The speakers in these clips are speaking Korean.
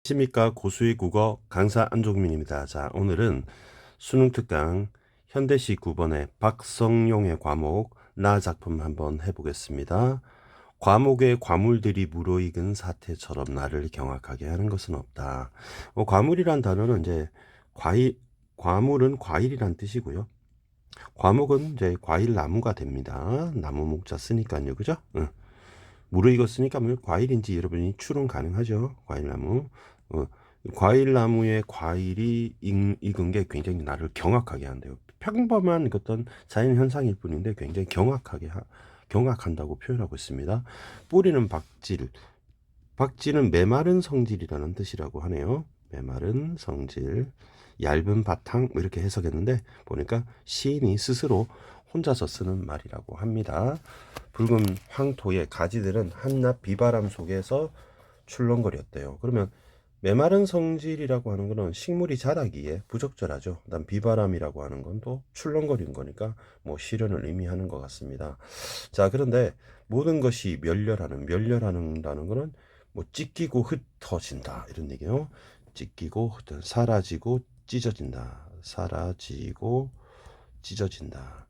안녕하십니까. 고수의 국어 강사 안종민입니다. 자, 오늘은 수능 특강 현대시 9번의 박성용의 과목 나 작품 한번 해보겠습니다. 과목의 과물들이 무르익은 사태처럼 나를 경악하게 하는 것은 없다. 과물이란 단어는 이제 과물은 과일이란 뜻이고요. 과목은 이제 과일 나무가 됩니다. 나무 목자 쓰니까요, 그죠? 응. 무르익었으니까 뭐 과일인지 여러분이 추론 가능하죠. 과일나무. 어, 과일나무의 과일이 익은 게 굉장히 나를 경악하게 한대요. 평범한 어떤 자연 현상일 뿐인데 굉장히 경악한다고 표현하고 있습니다. 뿌리는 박질. 박질은 메마른 성질이라는 뜻이라고 하네요. 메마른 성질. 얇은 바탕 뭐 이렇게 해석했는데 보니까 시인이 스스로 혼자서 쓰는 말이라고 합니다. 붉은 황토의 가지들은 한낮 비바람 속에서 출렁거렸대요. 그러면 메마른 성질이라고 하는 것은 식물이 자라기에 부적절하죠. 그다음 비바람이라고 하는 건 또 출렁거리는 거니까 뭐 시련을 의미하는 것 같습니다. 자, 그런데 모든 것이 멸렬하는다는 거는 뭐 찢기고 흩어진다 이런 얘기예요. 찢기고 사라지고 찢어진다. 사라지고 찢어진다.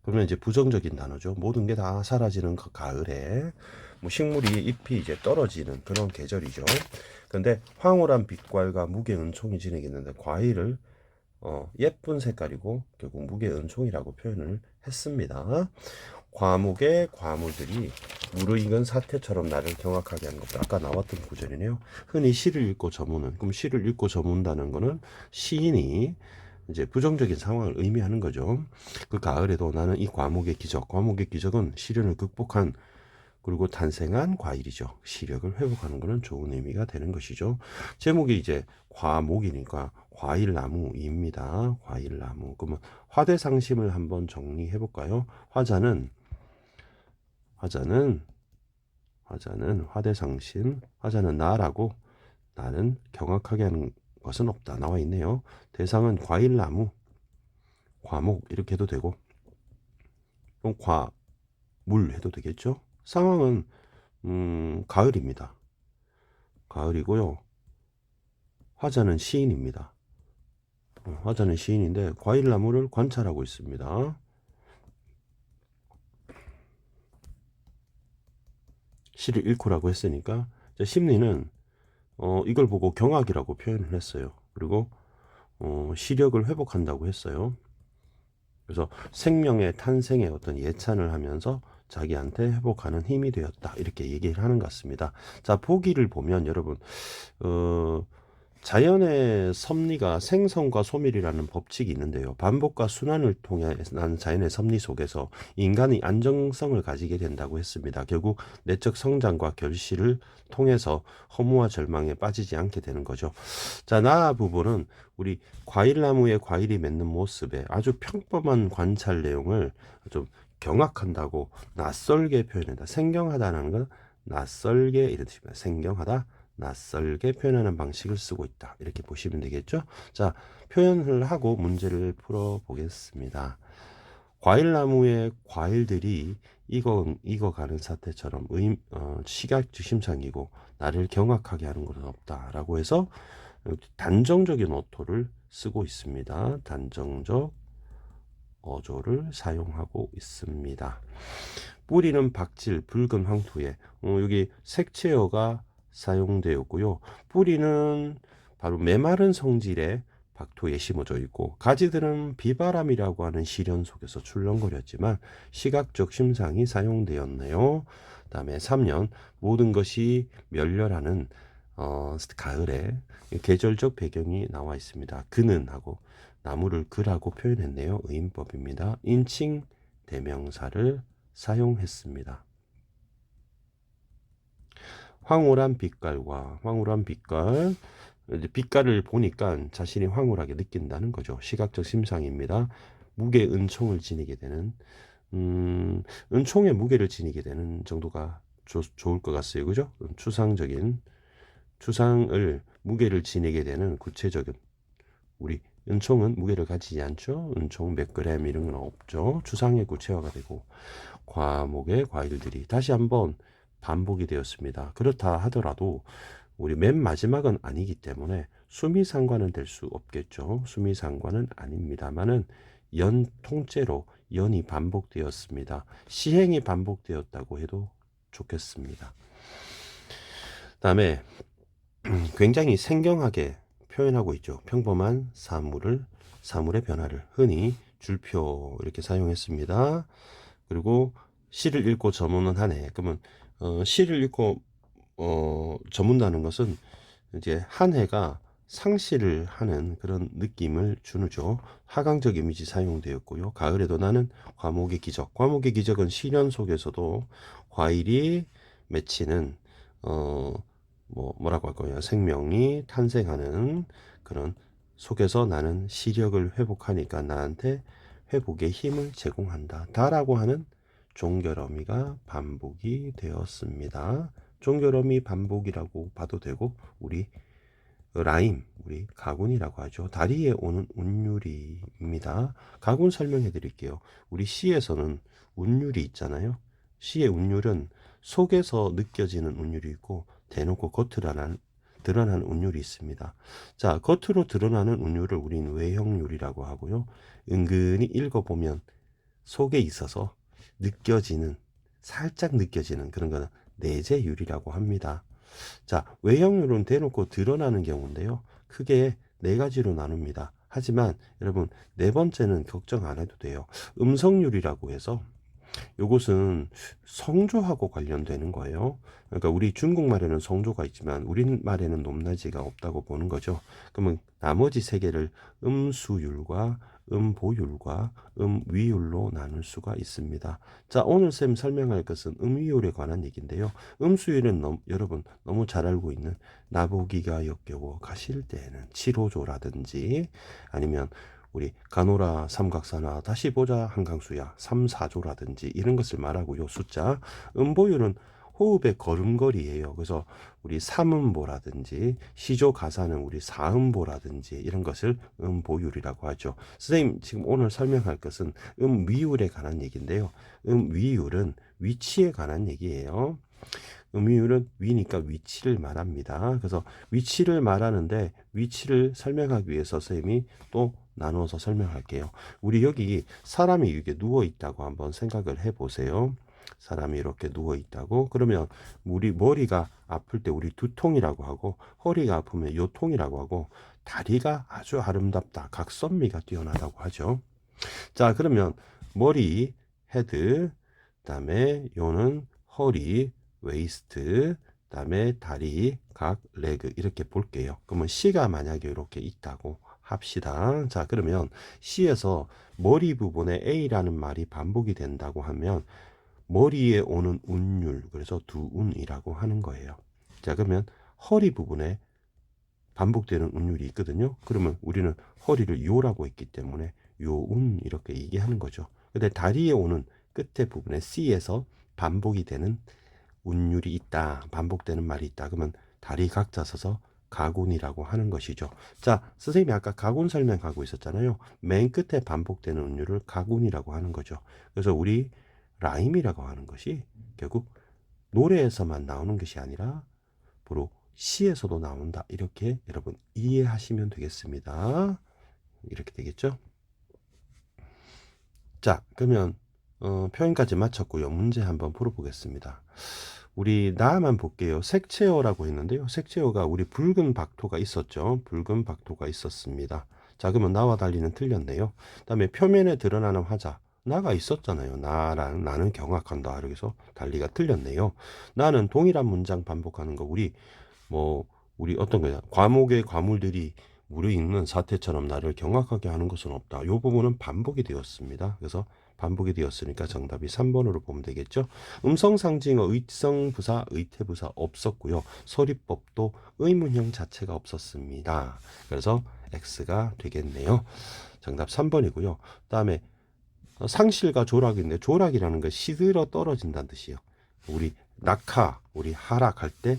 그러면 이제 부정적인 단어죠. 모든 게 다 사라지는 그 가을에 뭐 식물이 잎이 이제 떨어지는 그런 계절이죠. 그런데 황홀한 빛깔과 무게 은총이 지니겠는데 과일을 예쁜 색깔이고 결국 무게 은총이라고 표현을 했습니다. 과목의 과물들이 무르익은 사태처럼 나를 경악하게 하는 것도 아까 나왔던 구절이네요. 흔히 시를 읽고 저무는, 그럼 시를 읽고 저문다는 거는 시인이 이제 부정적인 상황을 의미하는 거죠. 그 가을에도 나는 이 과목의 기적은 시련을 극복한 그리고 탄생한 과일이죠. 시력을 회복하는 것은 좋은 의미가 되는 것이죠. 제목이 이제 과목이니까 과일나무입니다. 과일나무. 그러면 화대상심을 한번 정리해 볼까요? 화자는 화대상심, 화자는 나라고 나는 경악하게 하는 것은 없다. 나와 있네요. 대상은 과일나무, 과목 이렇게 해도 되고 또 과물 해도 되겠죠. 상황은 가을입니다. 가을이고요. 화자는 시인입니다. 화자는 시인인데 과일나무를 관찰하고 있습니다. 시를 읽고라고 했으니까 심리는 이걸 보고 경악이라고 표현을 했어요. 그리고 시력을 회복한다고 했어요. 그래서 생명의 탄생의 어떤 예찬을 하면서 자기한테 회복하는 힘이 되었다. 이렇게 얘기를 하는 것 같습니다. 자, 보기를 보면 여러분, 자연의 섭리가 생성과 소멸이라는 법칙이 있는데요. 반복과 순환을 통해 난 자연의 섭리 속에서 인간이 안정성을 가지게 된다고 했습니다. 결국 내적 성장과 결실을 통해서 허무와 절망에 빠지지 않게 되는 거죠. 자, 나 부분은 우리 과일나무에 과일이 맺는 모습에 아주 평범한 관찰 내용을 좀 경악한다고 낯설게 표현한다. 생경하다는 건 낯설게 이런 뜻입니다. 생경하다. 낯설게 표현하는 방식을 쓰고 있다. 이렇게 보시면 되겠죠? 자, 표현을 하고 문제를 풀어 보겠습니다. 과일나무의 과일들이 익어가는 사태처럼 시각적 심상이고 나를 경악하게 하는 것은 없다라고 해서 단정적인 어조를 쓰고 있습니다. 단정적 어조를 사용하고 있습니다. 뿌리는 박질, 붉은 황토에 여기 색채어가 사용되었고요. 뿌리는 바로 메마른 성질의 박토에 심어져 있고 가지들은 비바람이라고 하는 시련 속에서 출렁거렸지만 시각적 심상이 사용되었네요. 그다음에 3년 모든 것이 멸렬하는 가을에 계절적 배경이 나와 있습니다. 그는 하고 나무를 그라고 표현했네요. 의인법입니다. 인칭 대명사를 사용했습니다. 황홀한 빛깔. 빛깔을 보니까 자신이 황홀하게 느낀다는 거죠. 시각적 심상입니다. 무게 은총을 지니게 되는 은총의 무게를 지니게 되는 정도가 좋을 것 같아요. 그죠? 추상을 무게를 지니게 되는 구체적인 우리 은총은 무게를 가지지 않죠. 은총 몇 그램 이런 건 없죠. 추상의 구체화가 되고 과목의 과일들이 다시 한번 반복이 되었습니다. 그렇다 하더라도 우리 맨 마지막은 아니기 때문에 수미상관은 될 수 없겠죠. 수미상관은 아닙니다만은 연 통째로 연이 반복되었습니다. 시행이 반복되었다고 해도 좋겠습니다. 다음에 굉장히 생경하게 표현하고 있죠. 평범한 사물의 변화를 흔히 줄표 이렇게 사용했습니다. 그리고 시를 읽고 저문은 하네. 그러면 시를 읽고 저문다는 것은 이제 한 해가 상시를 하는 그런 느낌을 주죠. 하강적 이미지 사용되었고요. 가을에도 나는 과목의 기적. 과목의 기적은 시련 속에서도 과일이 맺히는 뭐라고 할까요? 생명이 탄생하는 그런 속에서 나는 시력을 회복하니까 나한테 회복의 힘을 제공한다. 다라고 하는 종결어미가 반복이 되었습니다. 종결어미 반복이라고 봐도 되고 우리 라임, 우리 가군이라고 하죠. 다리에 오는 운율입니다. 가군 설명해 드릴게요. 우리 시에서는 운율이 있잖아요. 시의 운율은 속에서 느껴지는 운율이 있고 대놓고 드러나는 운율이 있습니다. 자, 겉으로 드러나는 운율을 우리는 외형율이라고 하고요. 은근히 읽어보면 속에 있어서 느껴지는, 살짝 느껴지는 그런 거는 내재율이라고 합니다. 자, 외형률은 대놓고 드러나는 경우인데요. 크게 네 가지로 나눕니다. 하지만 여러분, 네 번째는 걱정 안 해도 돼요. 음성률이라고 해서 이것은 성조하고 관련되는 거예요. 그러니까 우리 중국말에는 성조가 있지만 우리말에는 높낮이가 없다고 보는 거죠. 그러면 나머지 세 개를 음수율과 음보율과 음위율로 나눌 수가 있습니다. 자, 오늘 쌤 설명할 것은 음위율에 관한 얘기인데요. 음수율은 여러분 너무 잘 알고 있는 나보기가 역겨워 가실 때에는 7호조라든지 아니면 우리 가노라 삼각사나 다시 보자 한강수야 3, 4조라든지 이런 것을 말하고요. 숫자 음보율은 호흡의 걸음걸이에요. 그래서 우리 삼음보라든지 시조 가사는 우리 사음보라든지 이런 것을 음보율이라고 하죠. 선생님 지금 오늘 설명할 것은 음위율에 관한 얘기인데요. 음위율은 위치에 관한 얘기예요. 음위율은 위니까 위치를 말합니다. 그래서 위치를 말하는데 위치를 설명하기 위해서 선생님이 또 나눠서 설명할게요. 우리 여기 사람이 이렇게 누워 있다고 한번 생각을 해 보세요. 사람이 이렇게 누워 있다고 그러면 우리 머리가 아플 때 우리 두통이라고 하고 허리가 아프면 요통이라고 하고 다리가 아주 아름답다 각선미가 뛰어나다고 하죠. 자, 그러면 머리 헤드 그다음에 요는 허리 웨이스트 그다음에 다리 각 레그 이렇게 볼게요. 그러면 C가 만약에 이렇게 있다고 합시다. 자, 그러면 C에서 머리 부분에 A라는 말이 반복이 된다고 하면 머리에 오는 운율, 그래서 두운이라고 하는 거예요. 자, 그러면 허리 부분에 반복되는 운율이 있거든요. 그러면 우리는 허리를 요라고 했기 때문에 요운 이렇게 얘기하는 거죠. 근데 다리에 오는 끝에 부분에 C에서 반복이 되는 운율이 있다. 반복되는 말이 있다. 그러면 다리 각자 서서 가군이라고 하는 것이죠. 자, 선생님이 아까 가군 설명하고 있었잖아요. 맨 끝에 반복되는 운율을 가군이라고 하는 거죠. 그래서 우리 라임이라고 하는 것이 결국 노래에서만 나오는 것이 아니라 바로 시에서도 나온다. 이렇게 여러분 이해하시면 되겠습니다. 이렇게 되겠죠? 자, 그러면 표현까지 마쳤고요. 문제 한번 풀어보겠습니다. 우리 나만 볼게요. 색채어라고 했는데요. 색채어가 우리 붉은 박토가 있었죠. 붉은 박토가 있었습니다. 자, 그러면 나와 달리는 틀렸네요. 그다음에 표면에 드러나는 화자. 나가 있었잖아요. 나는 경악한다. 이렇게 해서 달리가 틀렸네요. 나는 동일한 문장 반복하는 거. 우리 어떤 거냐. 과목의 과물들이 무려 있는 사태처럼 나를 경악하게 하는 것은 없다. 이 부분은 반복이 되었습니다. 그래서 반복이 되었으니까 정답이 3번으로 보면 되겠죠. 음성상징어 의성부사, 의태부사 없었고요. 서리법도 의문형 자체가 없었습니다. 그래서 X가 되겠네요. 정답 3번이고요. 다음에 상실과 조락인데 조락이라는 건 시들어 떨어진다는 뜻이에요. 우리 우리 하락할 때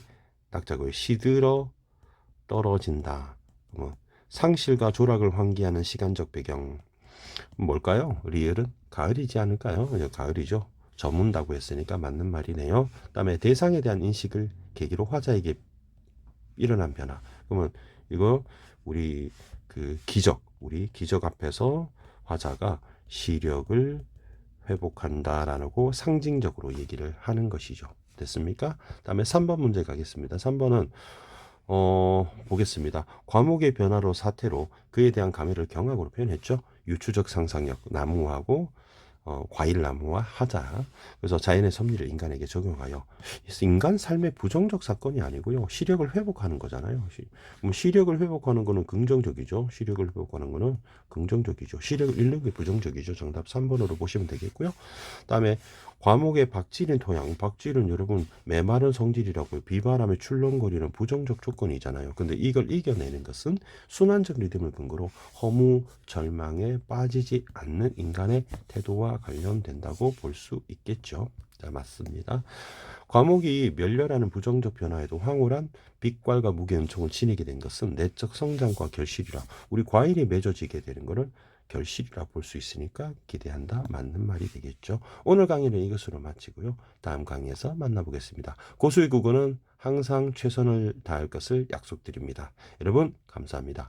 낙자고요. 시들어 떨어진다. 상실과 조락을 환기하는 시간적 배경 뭘까요? 리을은 가을이지 않을까요? 가을이죠. 저문다고 했으니까 맞는 말이네요. 그다음에 대상에 대한 인식을 계기로 화자에게 일어난 변화. 그러면 이거 우리 우리 기적 앞에서 화자가 시력을 회복한다라고 상징적으로 얘기를 하는 것이죠. 됐습니까? 다음에 3번 문제 가겠습니다. 3번은 보겠습니다. 과목의 변화로 사태로 그에 대한 감회를 경악으로 표현했죠. 유추적 상상력, 나무하고 과일나무와 하자. 그래서 자연의 섭리를 인간에게 적용하여 인간 삶의 부정적 사건이 아니고요. 시력을 회복하는 거잖아요. 시력을 회복하는 거는 긍정적이죠. 시력을 회복하는 거는 긍정적이죠. 시력을 잃는 게 부정적이죠. 정답 3번으로 보시면 되겠고요. 그다음에 과목의 박질인 토양. 박질은 여러분 메마른 성질이라고요. 비바람에 출렁거리는 부정적 조건이잖아요. 근데 이걸 이겨내는 것은 순환적 리듬을 근거로 허무 절망에 빠지지 않는 인간의 태도와 관련된다고 볼 수 있겠죠. 자, 맞습니다. 과목이 멸렬하는 부정적 변화에도 황홀한 빛깔과 무게은총을 지니게 된 것은 내적 성장과 결실이라. 우리 과일이 맺어지게 되는 것은 결실이라 볼 수 있으니까 기대한다. 맞는 말이 되겠죠. 오늘 강의는 이것으로 마치고요. 다음 강의에서 만나보겠습니다. 고수의 국어는 항상 최선을 다할 것을 약속드립니다. 여러분 감사합니다.